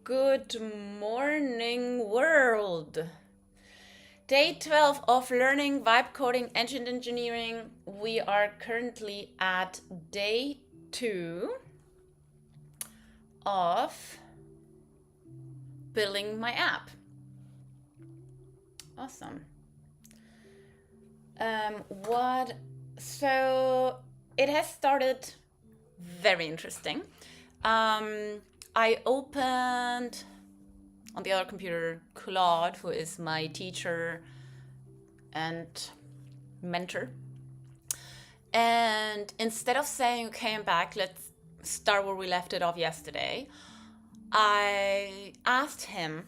Good morning, world. Day 12 of learning vibe coding engine engineering. We are currently at day 2 of building my app. Awesome. So it has started very interesting. I opened on the other computer Claude, who is my teacher and mentor. And instead of saying, okay, I'm back, let's start where we left it off yesterday, I asked him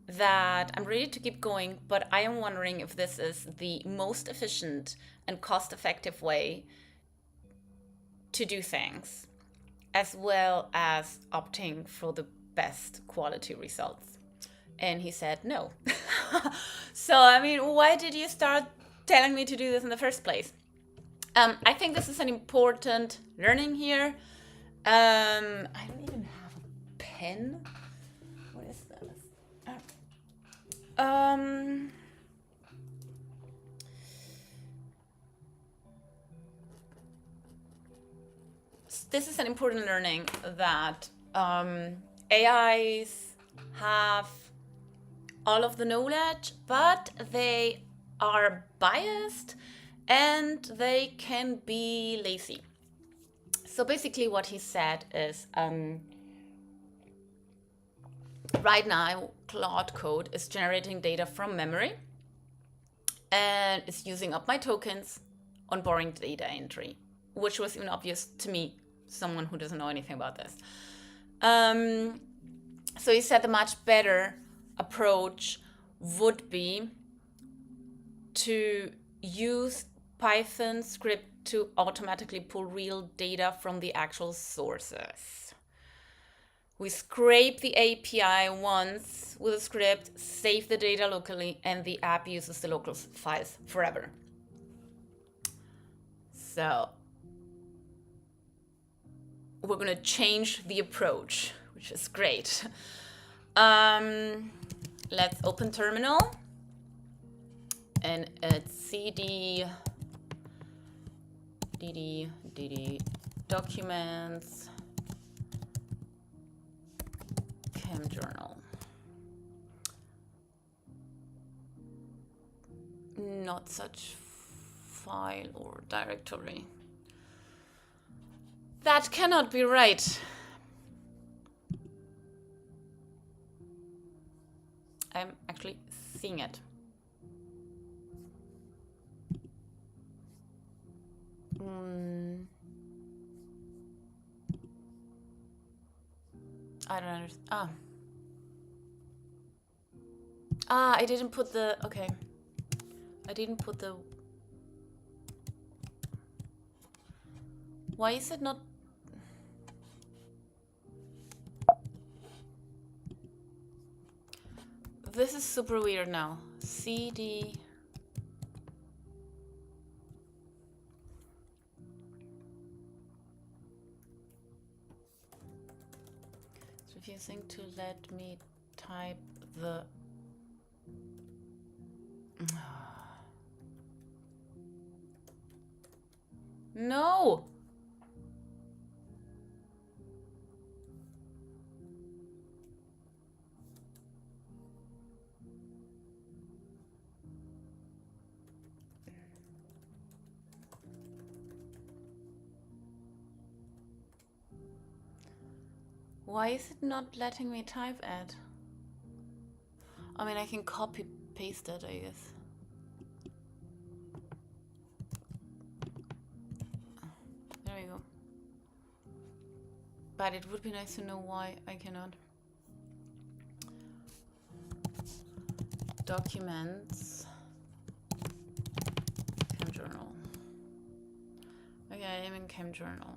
that I'm ready to keep going, but I am wondering if this is the most efficient and cost-effective way to do things, as well as opting for the best quality results. And he said no. So, I mean, why did you start telling me to do this in the first place? I think this is an important learning here. I don't even have a pen. What is this? This is an important learning that AIs have all of the knowledge, but they are biased and they can be lazy. So basically what he said is right now Claude Code is generating data from memory and it's using up my tokens on boring data entry, which was even obvious to me, someone who doesn't know anything about this. So he said the much better approach would be to use Python script to automatically pull real data from the actual sources. We scrape the API once with a script, save the data locally, and the app uses the local files forever. So we're going to change the approach, which is great. Let's open terminal. And it's cd dd documents ChemJournal. Not such file or directory. That cannot be right. I'm actually seeing it. I don't understand. I didn't put the, okay. I didn't put the, why is it not? This is super weird now. CD. It's refusing to let me type the. No! Why is it not letting me type it? I mean, I can copy paste it, I guess. There we go. But it would be nice to know why I cannot. Documents. ChemJournal. Okay, I'm in ChemJournal.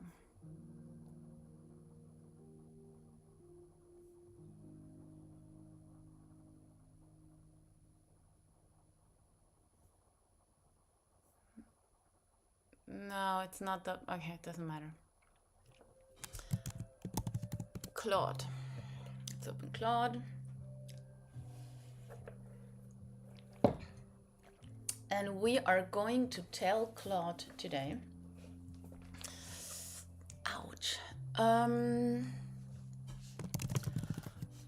No, it's not the, okay, it doesn't matter. Claude. Let's open Claude. And we are going to tell Claude today. Ouch.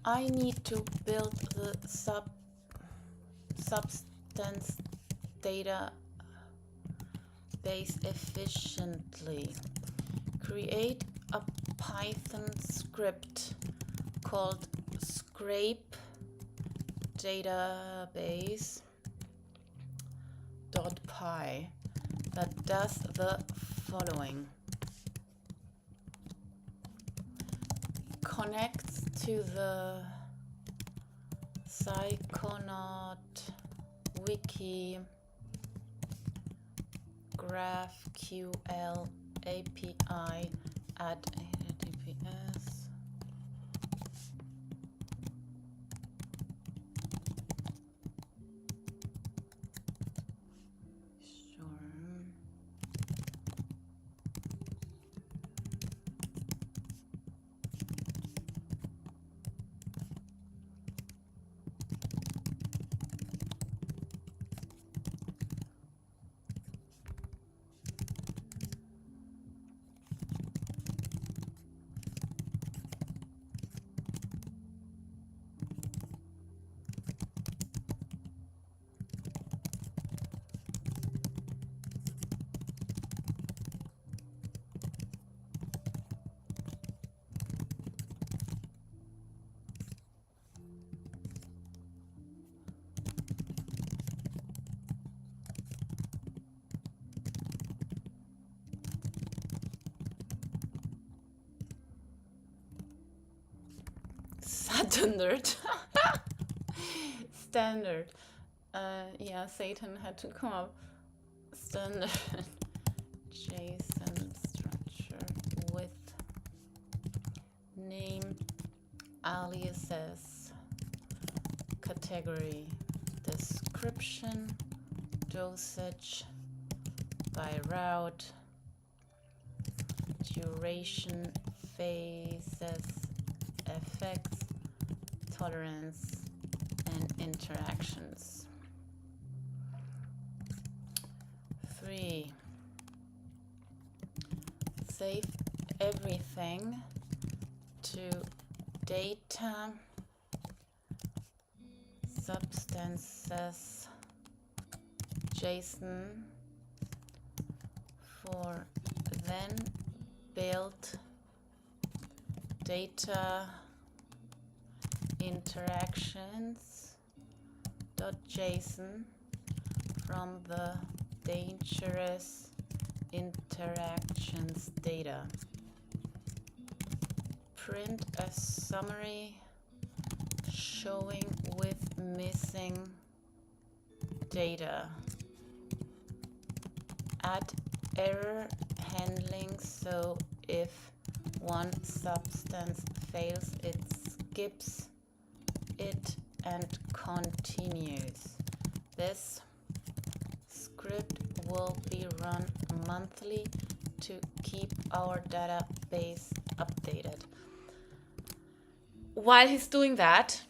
I need to build the substance data base efficiently. Create a Python script called scrape database.py that does the following. Connects to the Psychonaut wiki GraphQL API at HTTPS standard. Yeah, Satan had to come up. Standard JSON structure with name, aliases, category, description, dosage, by route, duration, phases, effects, tolerance, and interactions. 3. Save everything to data substances JSON for then build data interactions.json from the dangerous interactions data. Print a summary showing with missing data. Add error handling so if one substance fails, it skips it and continues. This script will be run monthly to keep our database updated. While he's doing that,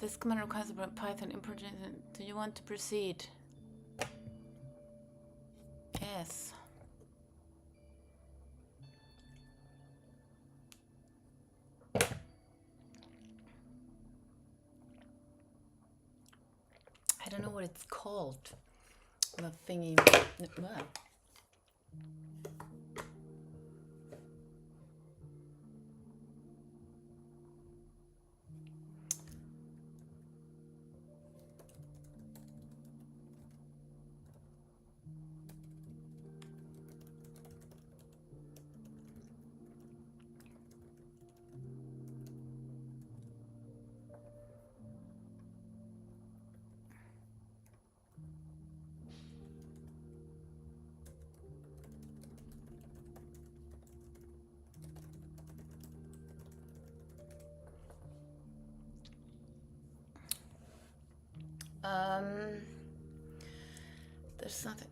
this command requires a Python import. Do you want to proceed? Yes. I don't know what it's called. the thingy. Well, there's nothing.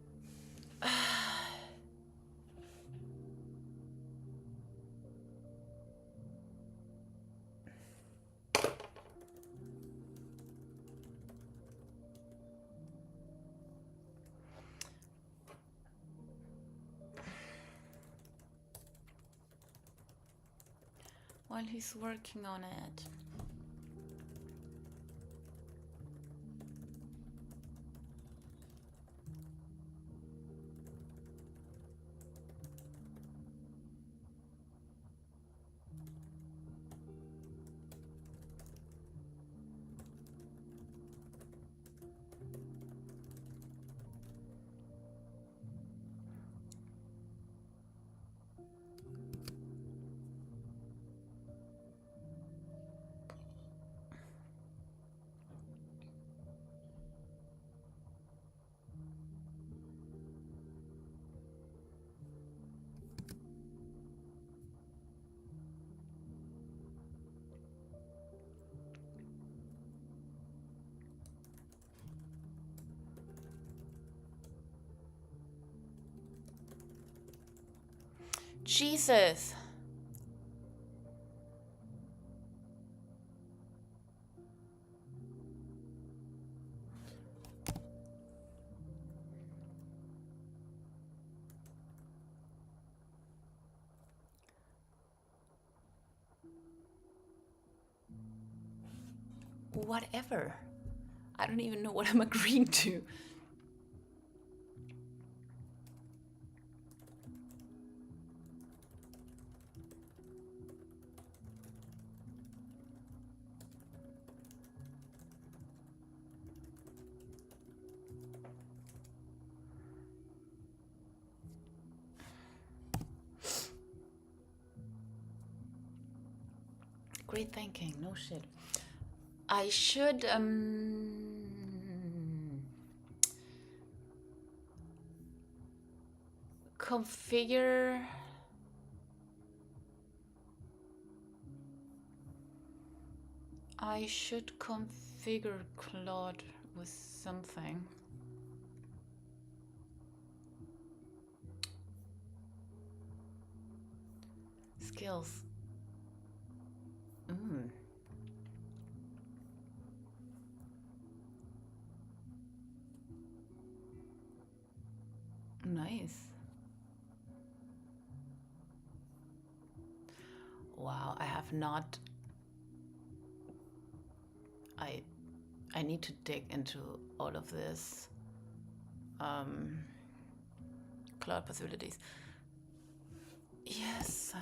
While he's working on it. Jesus. Whatever. I don't even know what I'm agreeing to. Great thinking, no shit. I should configure. I should configure Claude with something. Skills. Nice. Wow, I have not. I need to dig into all of this. Cloud possibilities. Yes.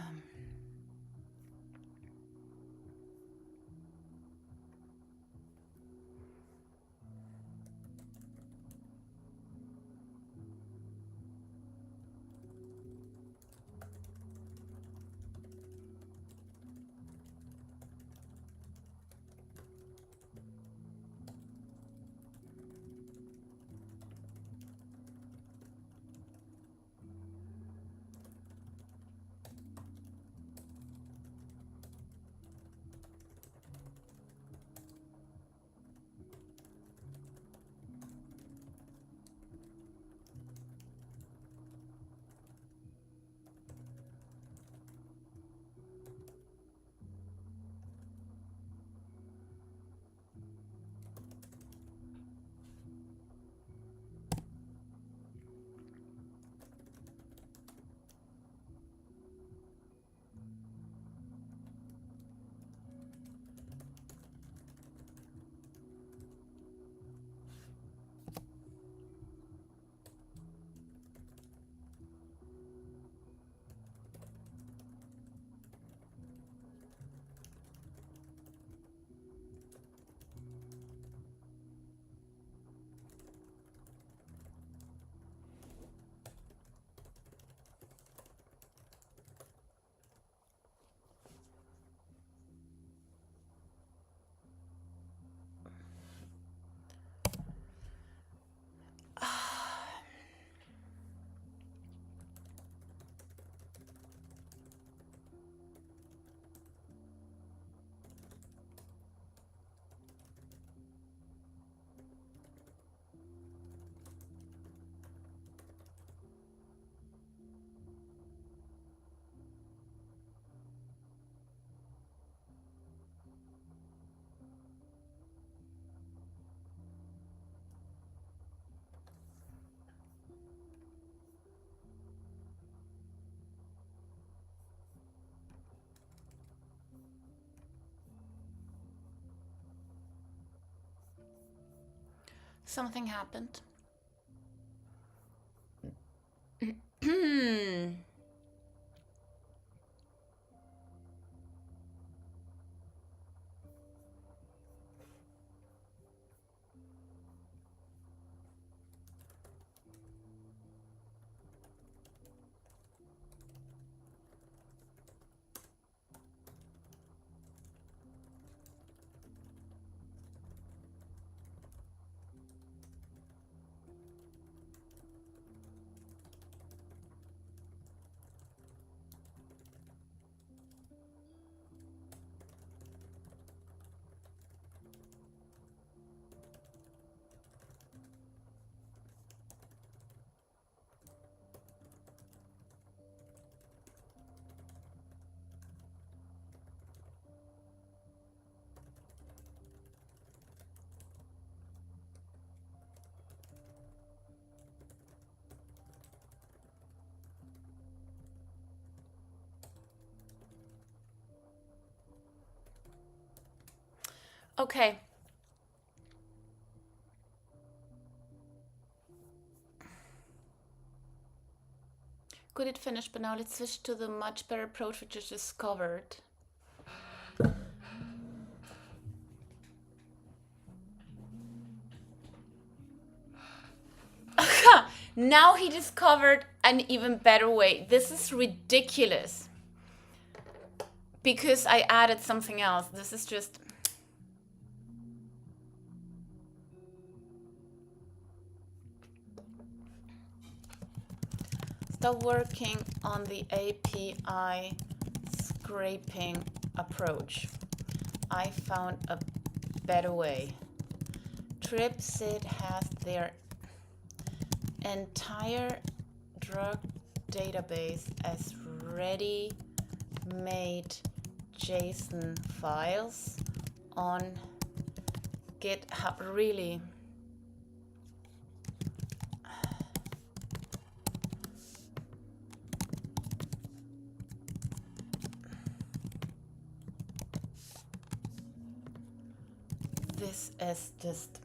something happened. Okay. Good, it finished, but now let's switch to the much better approach we just discovered. Now he discovered an even better way. This is ridiculous. Because I added something else. This is just... Stop working on the API scraping approach. I found a better way. Tripsit has their entire drug database as ready-made JSON files on GitHub. Really? This is just...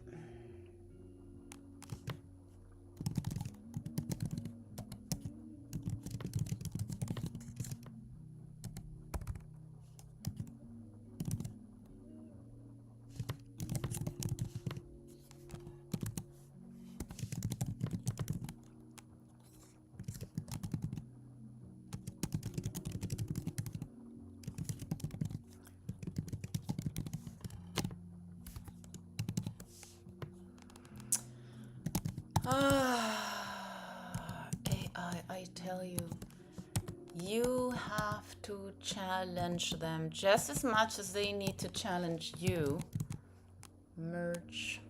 AI, I tell you, you have to challenge them just as much as they need to challenge you. Merge.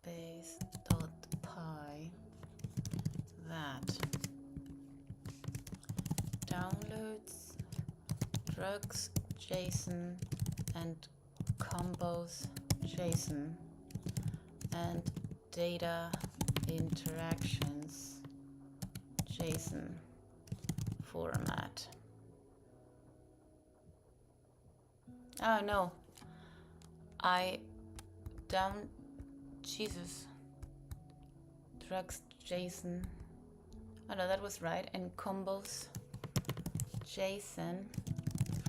Database.py. That downloads drugs JSON and combos JSON and data interactions JSON format. Oh no, Jesus. Drugs JSON. Oh no, that was right. And combos JSON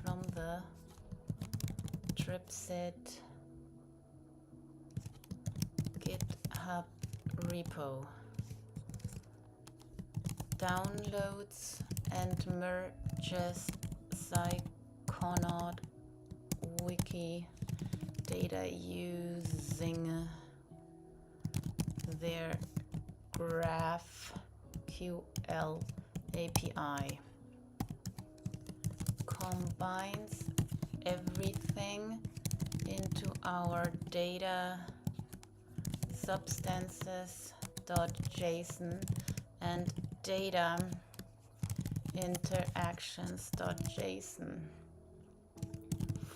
from the Tripsit GitHub repo. Downloads and merges Psychonaut wiki data using their GraphQL API. Combines everything into our data substances.json and data interactions.json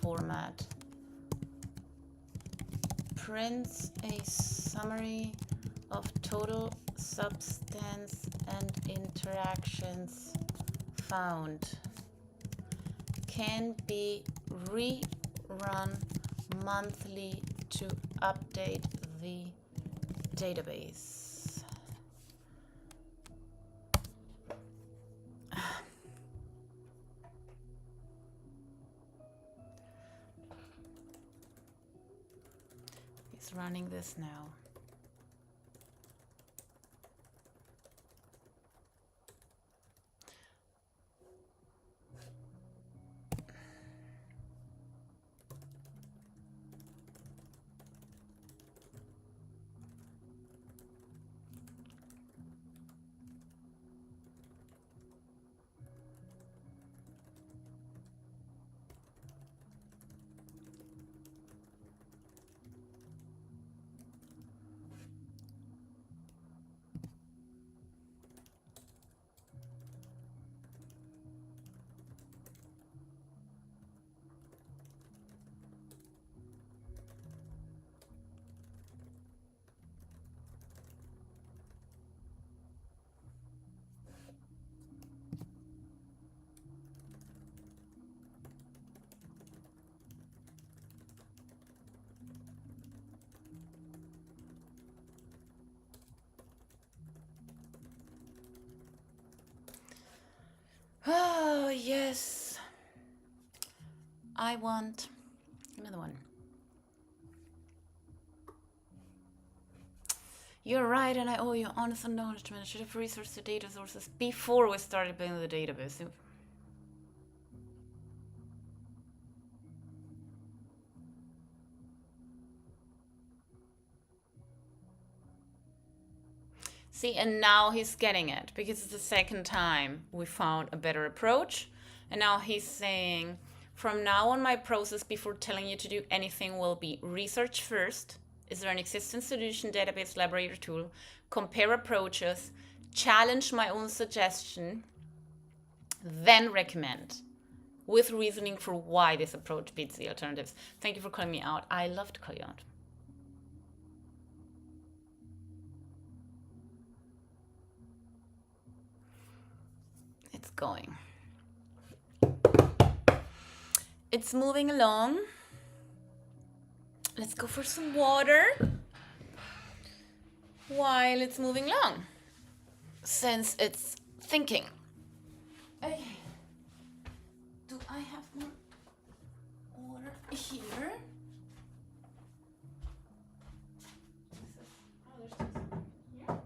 format. Prints a summary of total substance and interactions found. Can be rerun monthly to update the database. He's running this now. Oh, yes. I want another one. You're right, and I owe you honest acknowledgement. I should have researched the data sources before we started building the database. See, and now he's getting it because it's the second time we found a better approach. And now he's saying, from now on, my process before telling you to do anything will be research first. Is there an existing solution, database, library, or tool? Compare approaches, challenge my own suggestion, then recommend with reasoning for why this approach beats the alternatives. Thank you for calling me out. I love to call you out. It's going. It's moving along. Let's go for some water while it's moving along, since it's thinking. Okay. Do I have more water here? Oh, there's some here.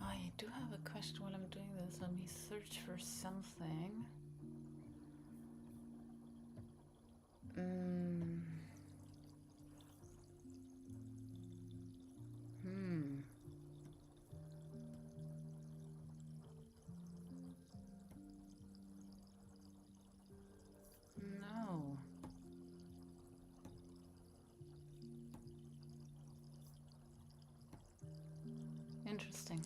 I do have a question while I'm doing this. Let me search for something. No. Interesting.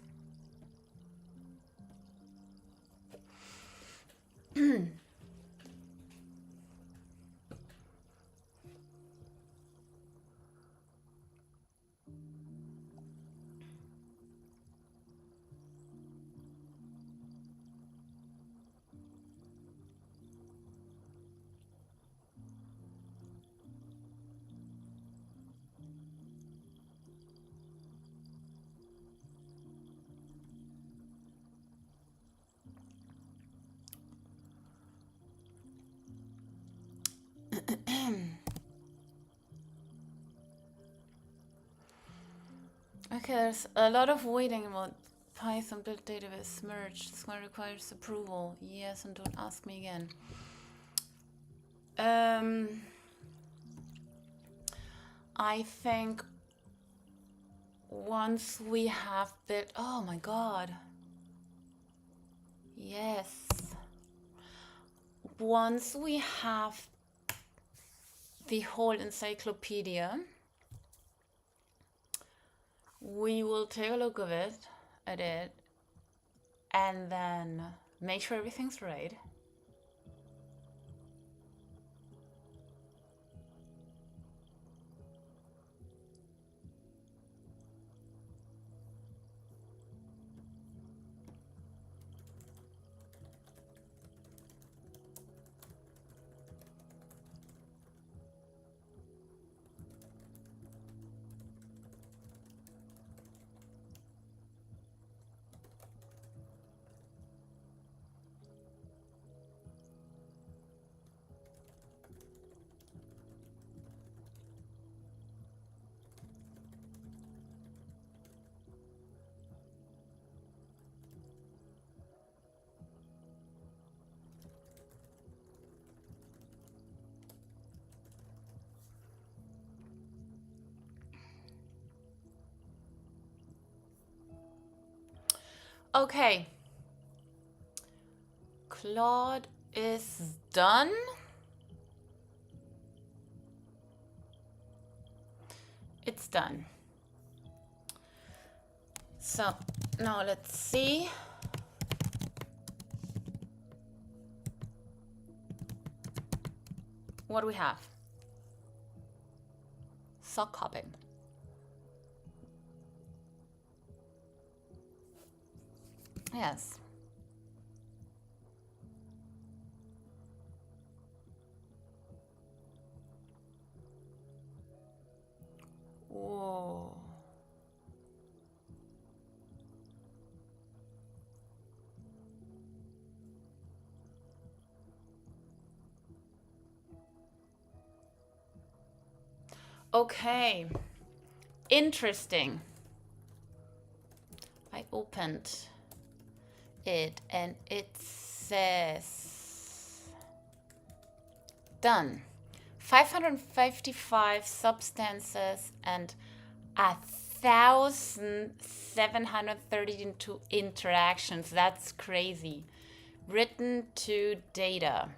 Okay, there's a lot of waiting about Python build database merge. This one requires approval. Yes, and don't ask me again. I think once we have built, oh my god. Yes. Once we have the whole encyclopedia, we will take a look at it, and then make sure everything's right. Okay. Claude is done. It's done. So now let's see. What do we have? Sock hopping. Yes. Whoa. Okay. Interesting. I opened it and it says done. 555 substances and 1,732 interactions. That's crazy. Written to data.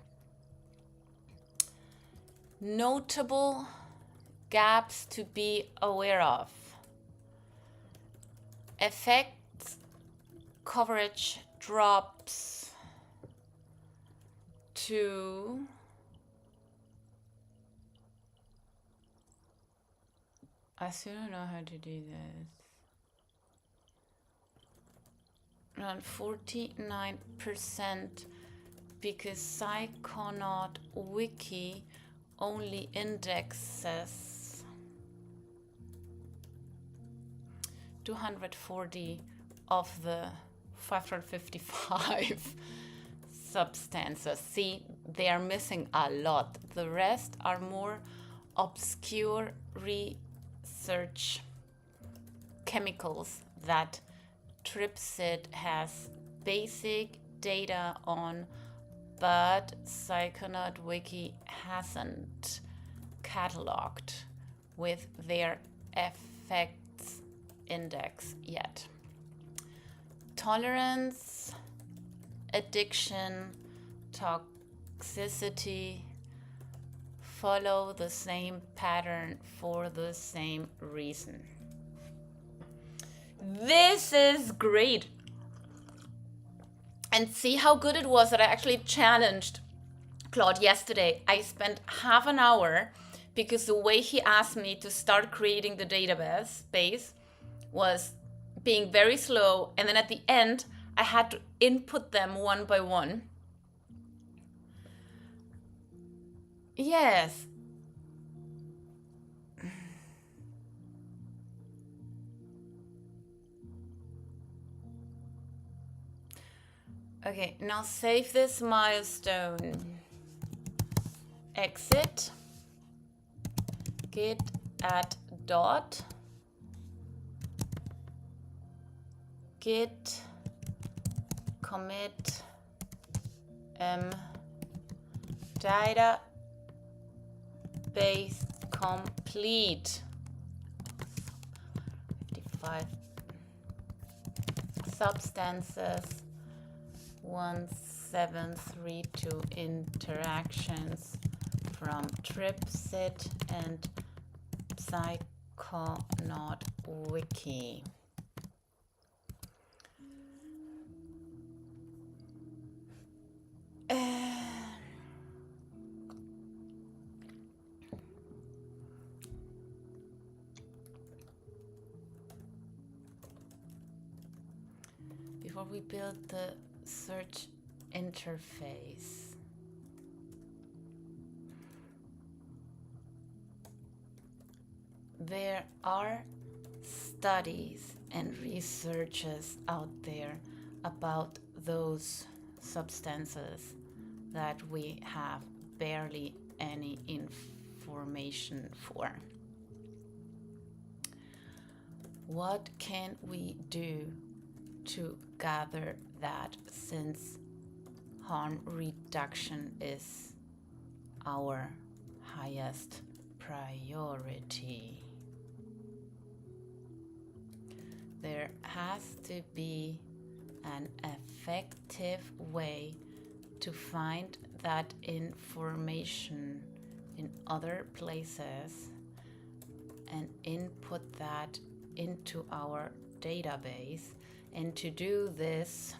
Notable gaps to be aware of. Effect coverage drops to I still don't know how to do this. Around 49% because Psychonaut Wiki only indexes 240 of the 555 substances. See, they are missing a lot. The rest are more obscure research chemicals that Tripsit has basic data on, but Psychonaut Wiki hasn't cataloged with their effects index yet. Tolerance, addiction, toxicity follow the same pattern for the same reason. This is great. And see how good it was that I actually challenged Claude yesterday. I spent half an hour because the way he asked me to start creating the database was being very slow, and then at the end I had to input them one by one. Yes. Okay, now save this milestone. Exit. git add dot git commit database complete 55 substances 1732 interactions from Tripsit and Psychonaut Wiki. Before we build the search interface, there are studies and researches out there about those substances that we have barely any information for. What can we do to gather that, since harm reduction is our highest priority? There has to be an effective way to find that information in other places and input that into our database, and to do this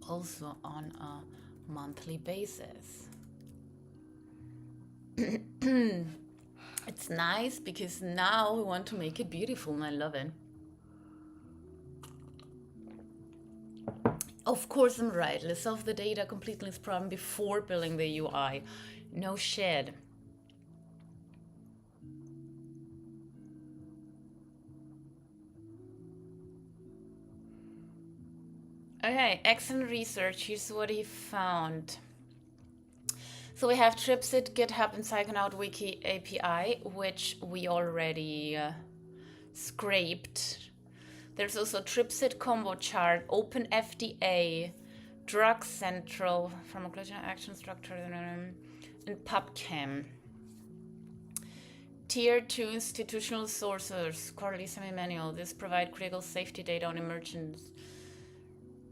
also on a monthly basis. It's nice because now we want to make it beautiful, and I love it. Of course I'm right. Let's solve the data completeness problem before building the UI. No shit. Okay, excellent research. Here's what he found. So we have Tripsit, GitHub, and Psychonaut Wiki API, which we already scraped. There's also Tripsit combo chart, OpenFDA, Drug Central, Pharmacological Action Structure, and PubChem. Tier 2 institutional sources, quarterly semi-manual. This provide critical safety data on emergence.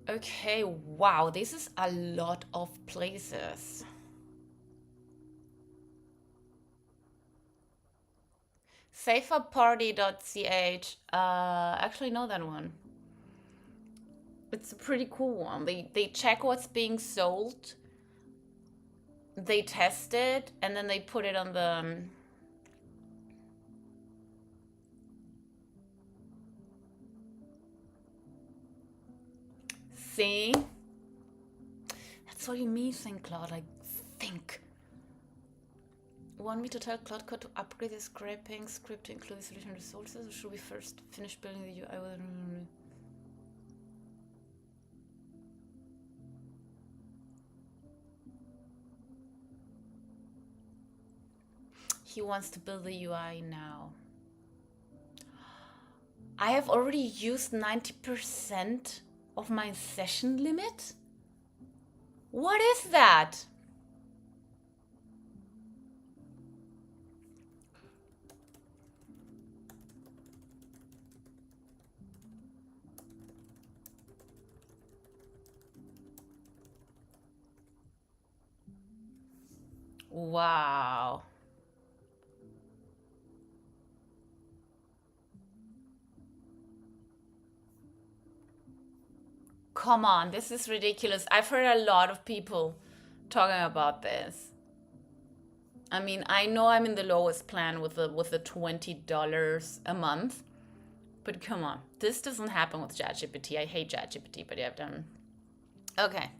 Okay, wow, this is a lot of places. Saferparty.ch, actually know that one. It's a pretty cool one. They check what's being sold, they test it, and then they put it on the see? That's all you mean, think, Claude. Like, think. Want me to tell Claude Code to upgrade the scraping script to include solution resources, or should we first finish building the UI? He wants to build the UI now. I have already used 90% of my session limit? What is that? Wow. Come on, this is ridiculous. I've heard a lot of people talking about this. I mean, I know I'm in the lowest plan with the $20 a month, but come on, this doesn't happen with ChatGPT. I hate ChatGPT, but you have done. Okay.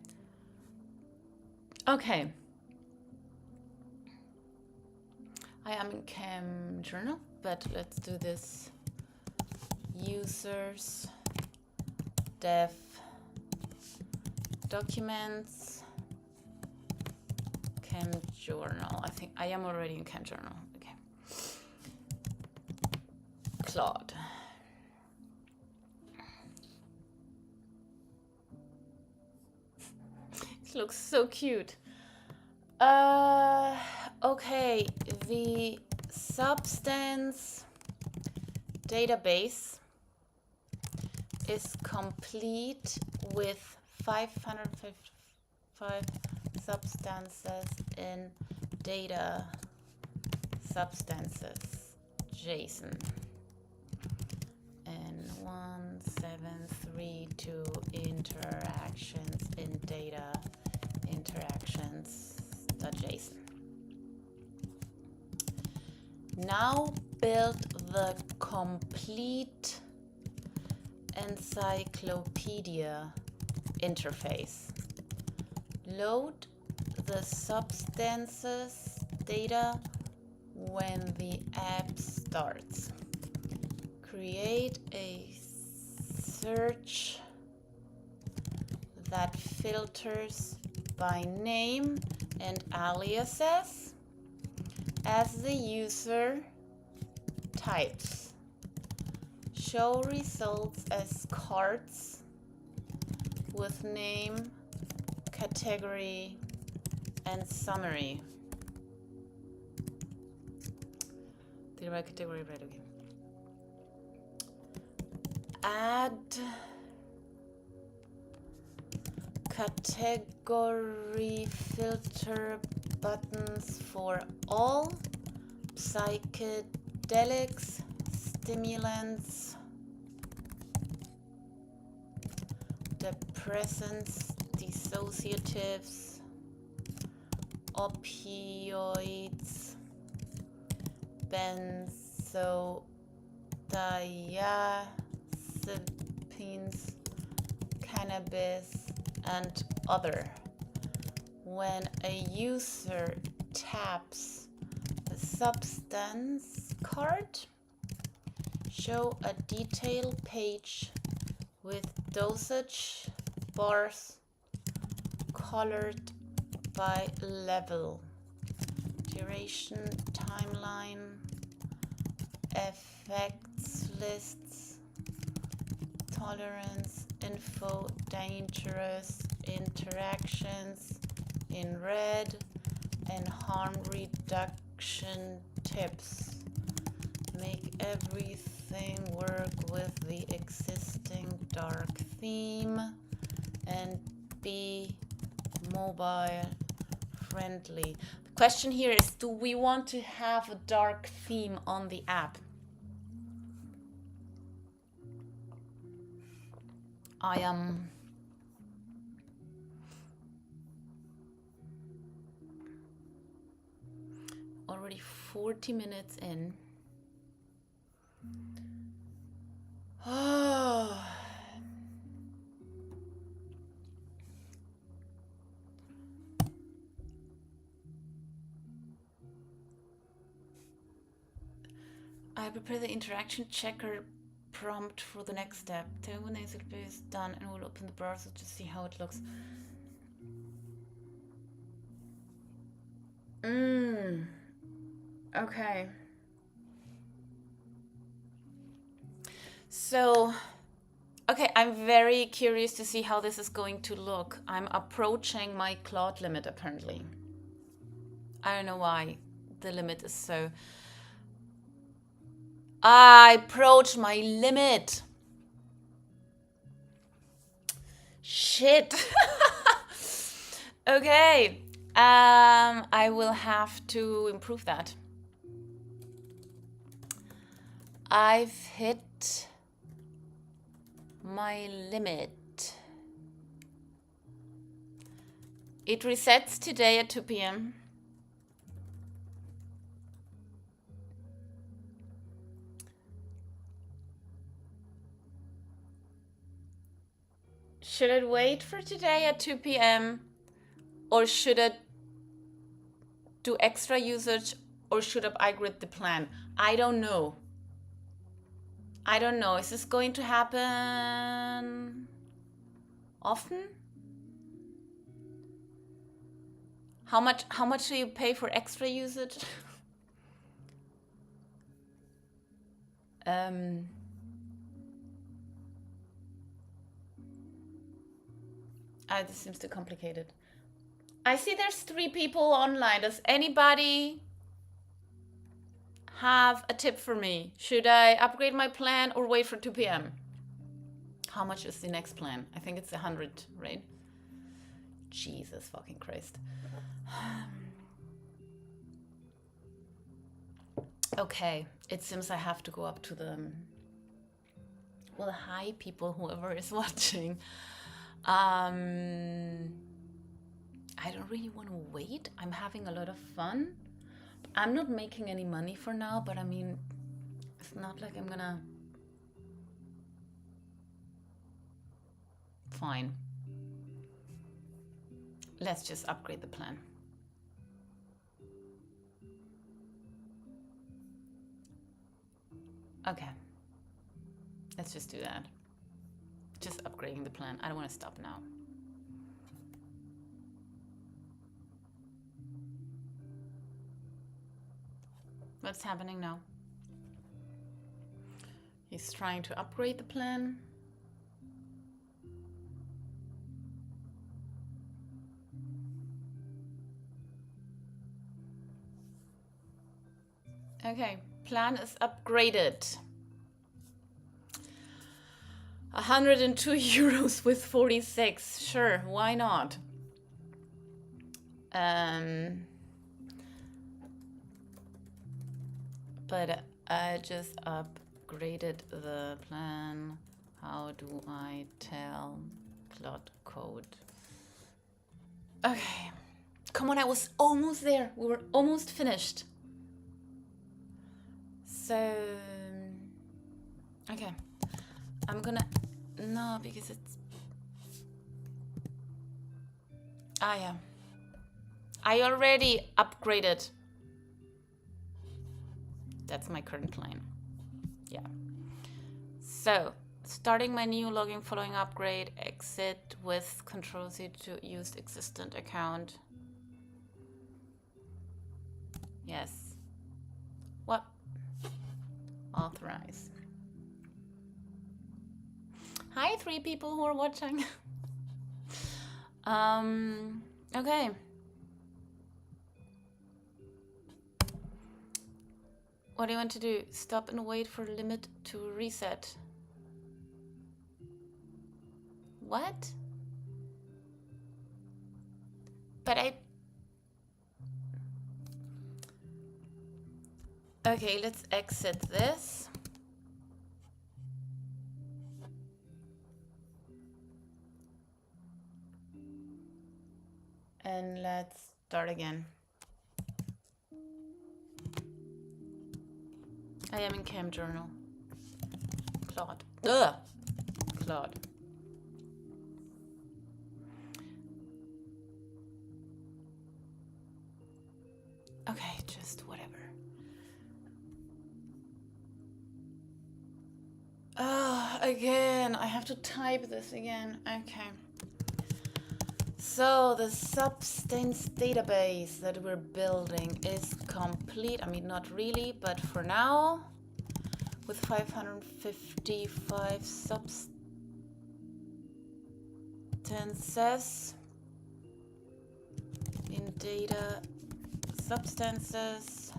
Okay. I am in Chem Journal, but let's do this. Users, dev, documents, Chem Journal. I think I am already in Chem Journal. Okay. Claude. It looks so cute. Okay, the Substance database is complete with 555 substances in data substances JSON. And 1732 interactions in data interactions.json. Now build the complete encyclopedia interface. Load the substances data when the app starts. Create a search that filters by name and aliases as the user types. Show results as cards with name, category, and summary. Did I write category right? Okay. Add category filter buttons for all psychedelics, stimulants, depressants, dissociatives, opioids, benzodiazepines, cannabis, and other. When a user taps the substance card, show a detail page with dosage bars colored by level, duration, timeline, effects lists, tolerance, info, dangerous interactions in red, and harm reduction tips. Make everything work with the existing dark theme and be mobile friendly. The question here is, do we want to have a dark theme on the app? I am already 40 minutes in. Oh. I prepare the interaction checker prompt for the next step. Tell me when the execute is done and we'll open the browser to see how it looks. Okay. So, okay, I'm very curious to see how this is going to look. I'm approaching my Claude limit apparently. I don't know why the limit is so... I approached my limit. Shit. Okay. I will have to improve that. I've hit my limit. It resets today at 2 p.m. Should I wait for today at 2 p.m. or should I do extra usage or should I upgrade the plan? I don't know. I don't know. Is this going to happen often? How much do you pay for extra usage? This seems too complicated. I see there's 3 people online. Does anybody have a tip for me? Should I upgrade my plan or wait for 2 p.m.? How much is the next plan? I think it's 100, right? Jesus fucking Christ. Okay, it seems I have to go up to the... Well, hi people, whoever is watching. I don't really want to wait. I'm having a lot of fun. I'm not making any money for now, but I mean, it's not like I'm gonna... Fine. Let's just upgrade the plan. Okay. Let's just do that. Just upgrading the plan. I don't want to stop now. What's happening now? He's trying to upgrade the plan. Okay, plan is upgraded. 102 euros with 46. Sure, why not? But I just upgraded the plan. How do I tell plot code? Okay. Come on, I was almost there. We were almost finished. So, okay. I'm gonna, no, because it's, yeah. I already upgraded. That's my current plan. Yeah. So, starting my new login following upgrade, exit with Control-C to use existent account. Yes. What? Authorize. Hi, 3 people who are watching. Okay. What do you want to do? Stop and wait for limit to reset. What? But okay, let's exit this. And let's start again. I am in Cam Journal. Claude. Ugh. Claude. Okay, just whatever. Again, I have to type this again. Okay. So the substance database that we're building is complete. I mean, not really, but for now, with 555 substances in data substances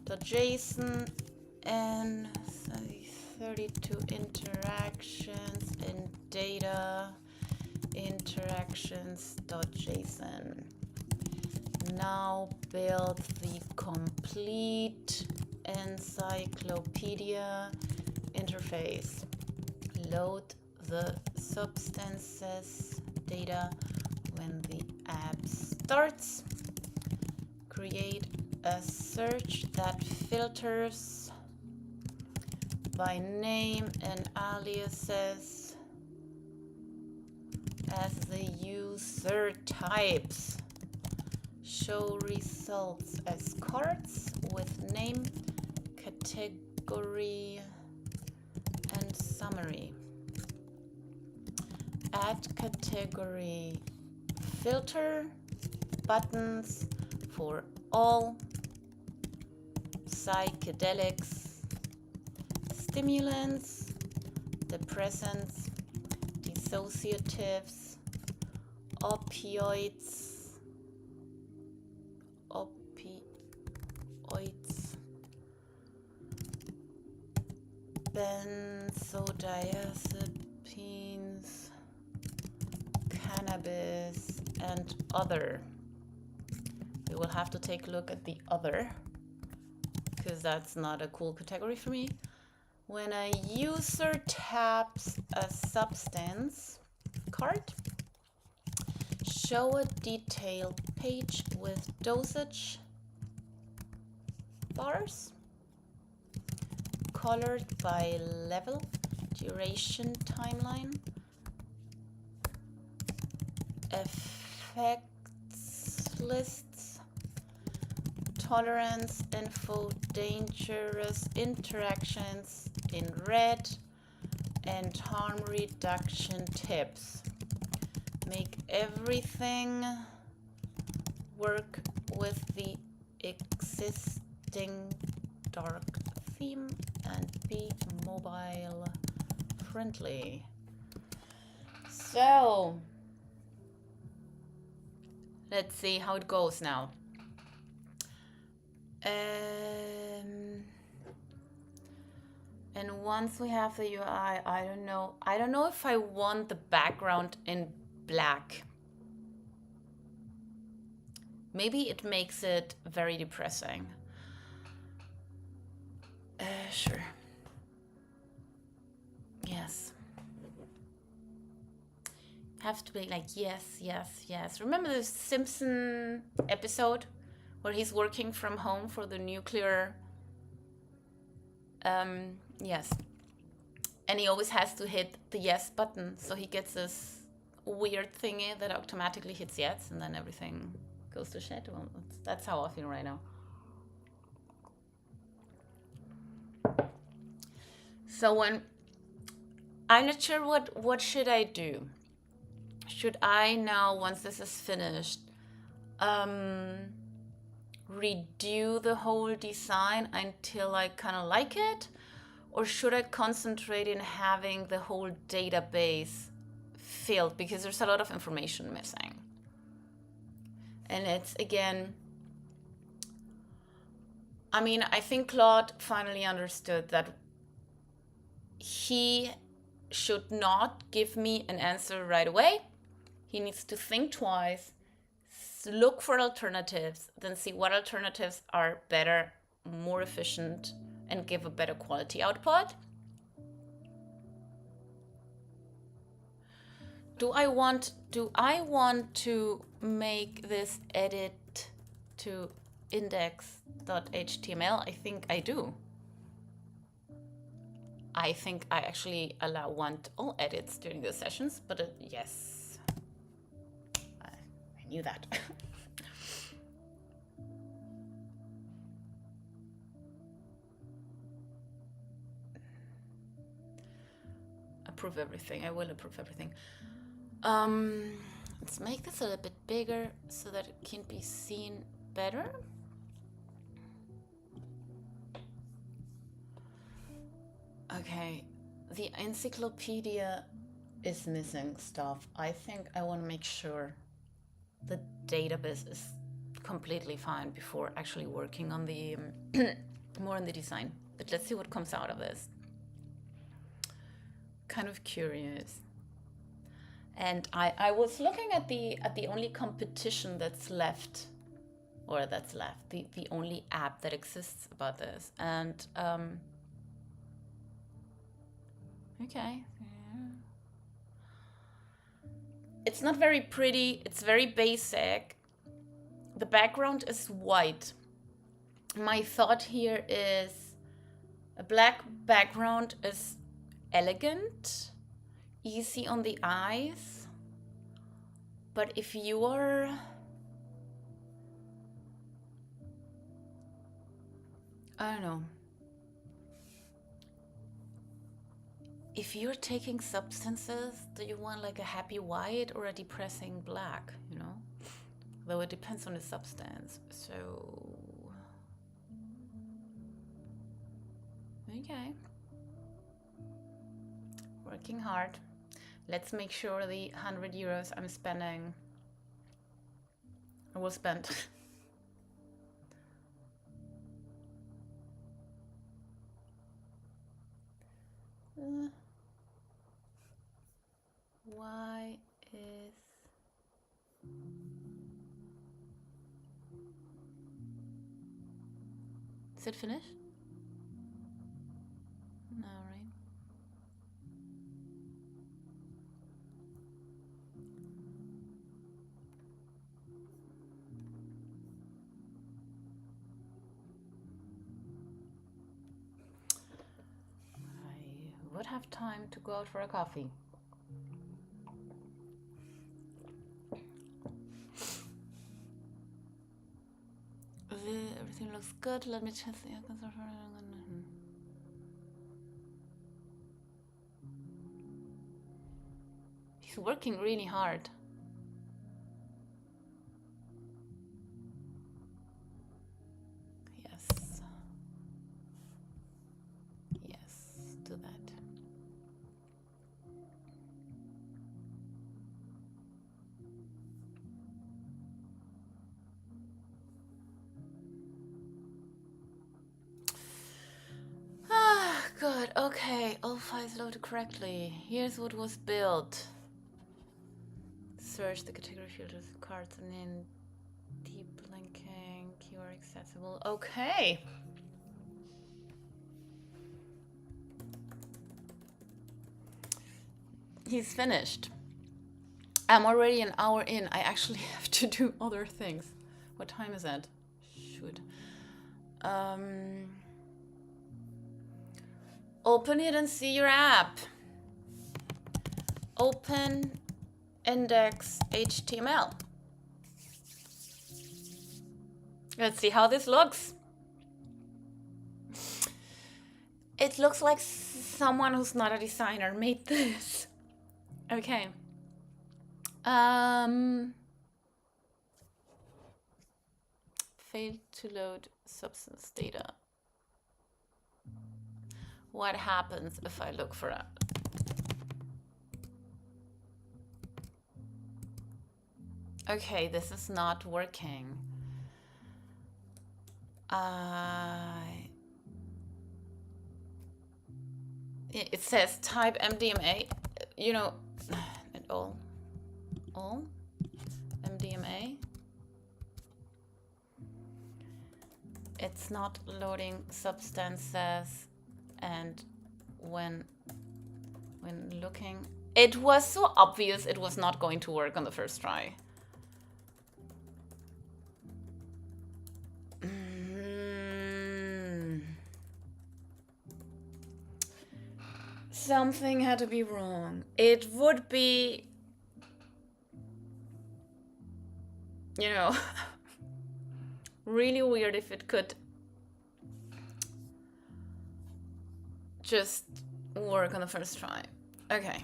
.json and 32 interactions in data interactions.json. Now build the complete encyclopedia interface. Load the substances data when the app starts. Create a search that filters by name and aliases as the user types. Show results as cards with name, category, and summary. Add category filter buttons for all psychedelics stimulants, depressants, dissociatives, opioids, benzodiazepines, cannabis, and other. We will have to take a look at the other, because that's not a cool category for me. When a user taps a substance card, show a detailed page with dosage bars colored by level, duration, timeline, effects lists, tolerance info, dangerous interactions in red, and harm reduction tips. Make everything work with the existing dark theme and be mobile friendly. So let's see how it goes now. And once we have the UI, I don't know if I want the background in black. Maybe it makes it very depressing. Sure. Yes. Have to be like, yes, yes, yes. Remember the Simpson episode where he's working from home for the nuclear... yes. And he always has to hit the yes button. So he gets this weird thingy that automatically hits yes, and then everything goes to shit. Well, that's how I feel right now. So when I'm not sure what should I do. Should I now, once this is finished, redo the whole design until I kind of like it? Or should I concentrate in having the whole database filled? Because there's a lot of information missing. And it's, again, I mean, I think Claude finally understood that he should not give me an answer right away. He needs to think twice, look for alternatives, then see what alternatives are better, more efficient, and give a better quality output. Do I want to make this edit to index.html? I think I do. I think I actually want all edits during the sessions, but yes, I knew that. Approve everything. I will approve everything. Let's make this a little bit bigger so that it can be seen better. Okay, the encyclopedia is missing stuff. I think I want to make sure the database is completely fine before actually working on the more on the design. But let's see what comes out of this. Kind of curious. And I was looking at the only competition that's left, or that's left, the only app that exists about this, and okay. Yeah. It's not very pretty. It's very basic. The background is white. My thought here is a black background is elegant, easy on the eyes. But if you are... I don't know. If you're taking substances, do you want like a happy white or a depressing black, you know? Though it depends on the substance. So... okay. Working hard. Let's make sure the 100 euros I'm spending I will spend. Why is it finished? No, right? I would have time to go out for a coffee. Everything looks good. Let me check the He's working really hard. Yes. Yes, do that. Ah, good. Okay, all files loaded correctly. Here's what was built. Search the category filters, cards, and then deep linking, keyword accessible. Okay. He's finished. I'm already an hour in. I actually have to do other things. What time is it? Shoot. Open it and see your app. Open index HTML. Let's see how this looks. It looks like someone who's not a designer made this. Okay. Failed to load substance data. What happens if I look for it? Okay, this is not working. It says type MDMA, you know, at all MDMA. It's not loading substances, and when looking, it was so obvious it was not going to work on the first try. Something had to be wrong. It would be, you know, really weird if it could just work on the first try. Okay.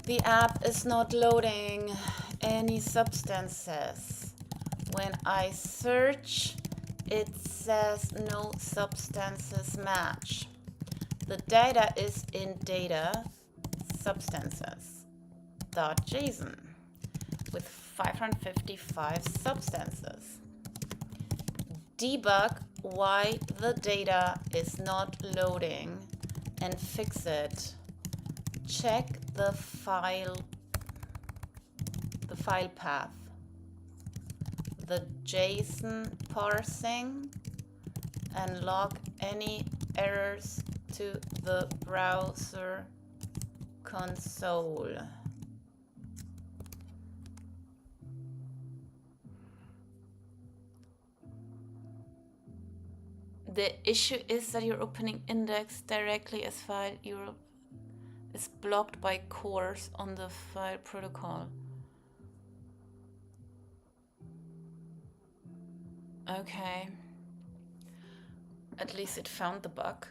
The app is not loading any substances. When I search, it says no substances match. The data is in data substances.json with 555 substances. Debug why the data is not loading and fix it. Check the file path, the JSON parsing, and log any errors to the browser console. The issue is that your opening index directly as file Europe is blocked by CORS on the file protocol. Okay. At least it found the bug.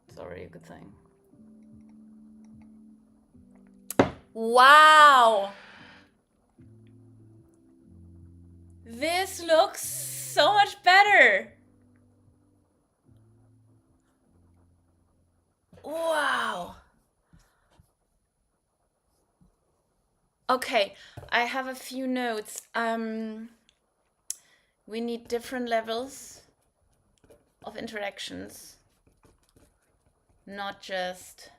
It's already a good thing. Wow! This looks so much better! Wow! Okay, I have a few notes. We need different levels of interactions, not just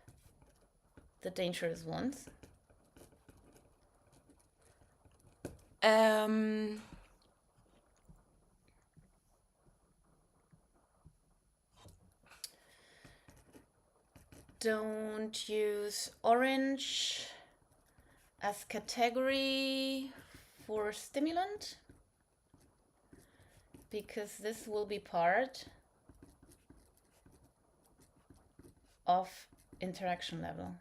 the dangerous ones. Don't use orange as category for stimulant, because this will be part of interaction level.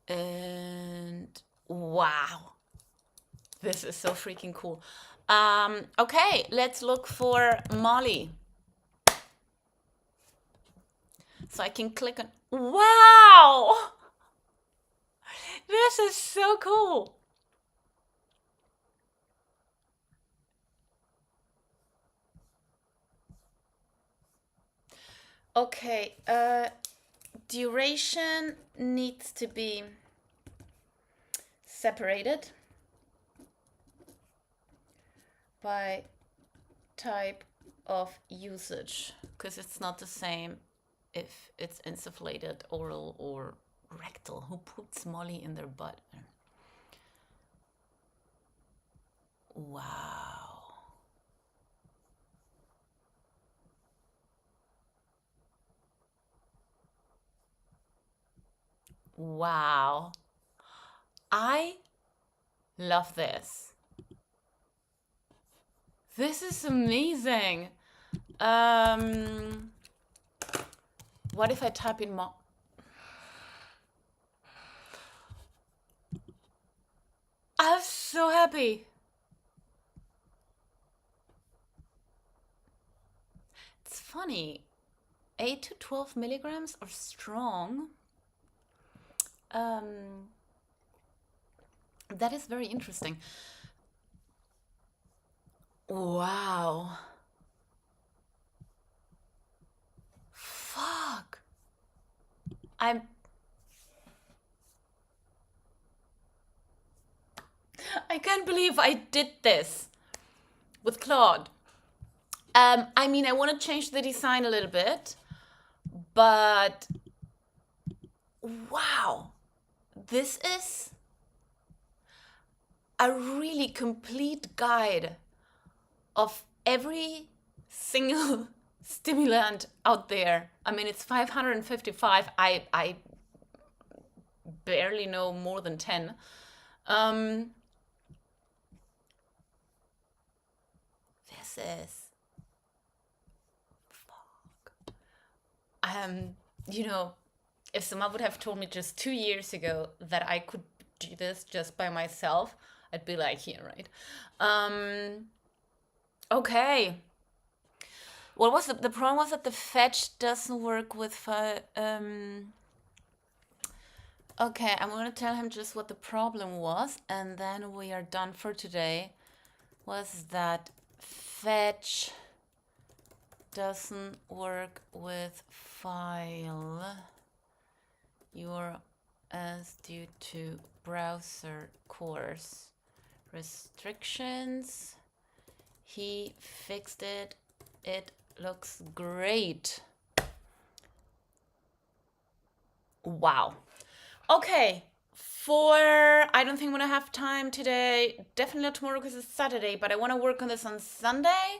And wow, this is so freaking cool. Okay, let's look for Molly. So I can click on, wow, this is so cool. Okay, duration needs to be separated by type of usage, because it's not the same if it's insufflated, oral, or rectal. Who puts Molly in their butt? Wow. Wow. I love this. This is amazing. What if I type in I'm so happy. It's funny. 8 to 12 milligrams are strong. That is very interesting. Wow. Fuck. I can't believe I did this with Claude. I mean, I want to change the design a little bit, but wow, this is a really complete guide of every single stimulant out there. I mean, it's 555. I barely know more than 10. This is fuck. You know, if someone would have told me just 2 years ago that I could do this just by myself, I'd be like, yeah, right. Okay. What was the problem was that the fetch doesn't work with okay, I'm gonna tell him just what the problem was, and then we are done for today. Was that fetch doesn't work with file URLs due to browser course restrictions. He fixed it. It looks great. Wow. Okay. I don't think I'm gonna have time today. Definitely not tomorrow because it's Saturday, but I want to work on this on Sunday.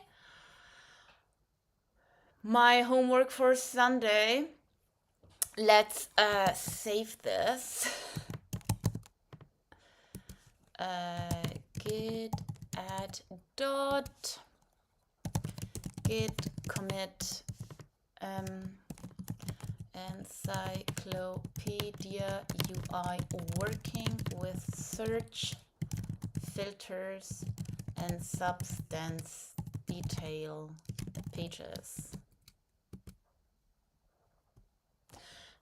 My homework for Sunday. Let's save this. Git add dot git commit encyclopedia UI working with search filters and substance detail pages.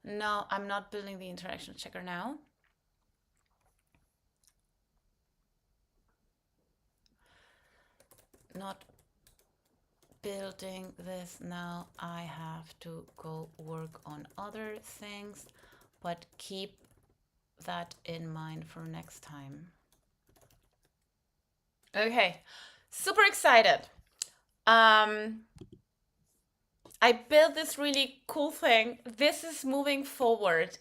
No, I'm not building the interaction checker now. Not building this now. I have to go work on other things, but keep that in mind for next time. Okay, super excited. I built this really cool thing. This is moving forward.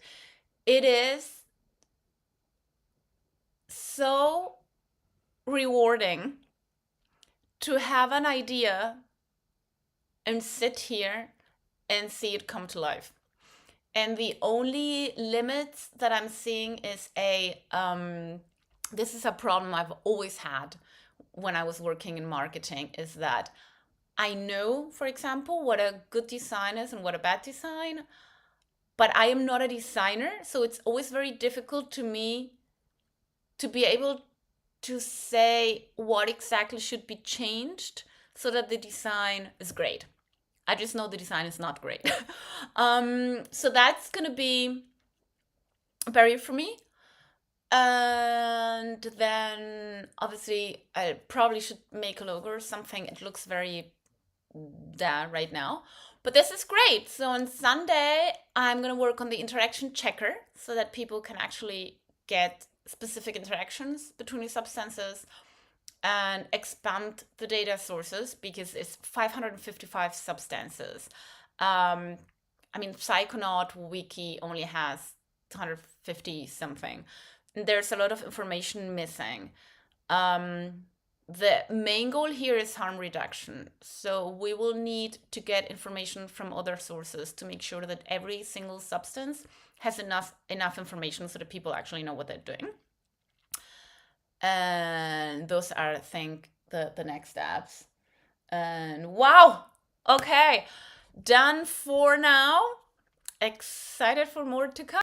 It is so rewarding to have an idea and sit here and see it come to life. And the only limits that I'm seeing is this is a problem I've always had when I was working in marketing, is that I know, for example, what a good design is and what a bad design, but I am not a designer, so it's always very difficult to me to be able to say what exactly should be changed so that the design is great. I just know the design is not great. So that's gonna be a barrier for me. And then obviously I probably should make a logo or something. It looks very right now. But this is great. So on Sunday, I'm going to work on the interaction checker so that people can actually get specific interactions between the substances and expand the data sources, because it's 555 substances. I mean, Psychonaut wiki only has 150 something. There's a lot of information missing. The main goal here is harm reduction. So we will need to get information from other sources to make sure that every single substance has enough information so that people actually know what they're doing. And those are, I think, the next steps. And wow, okay, done for now. Excited for more to come.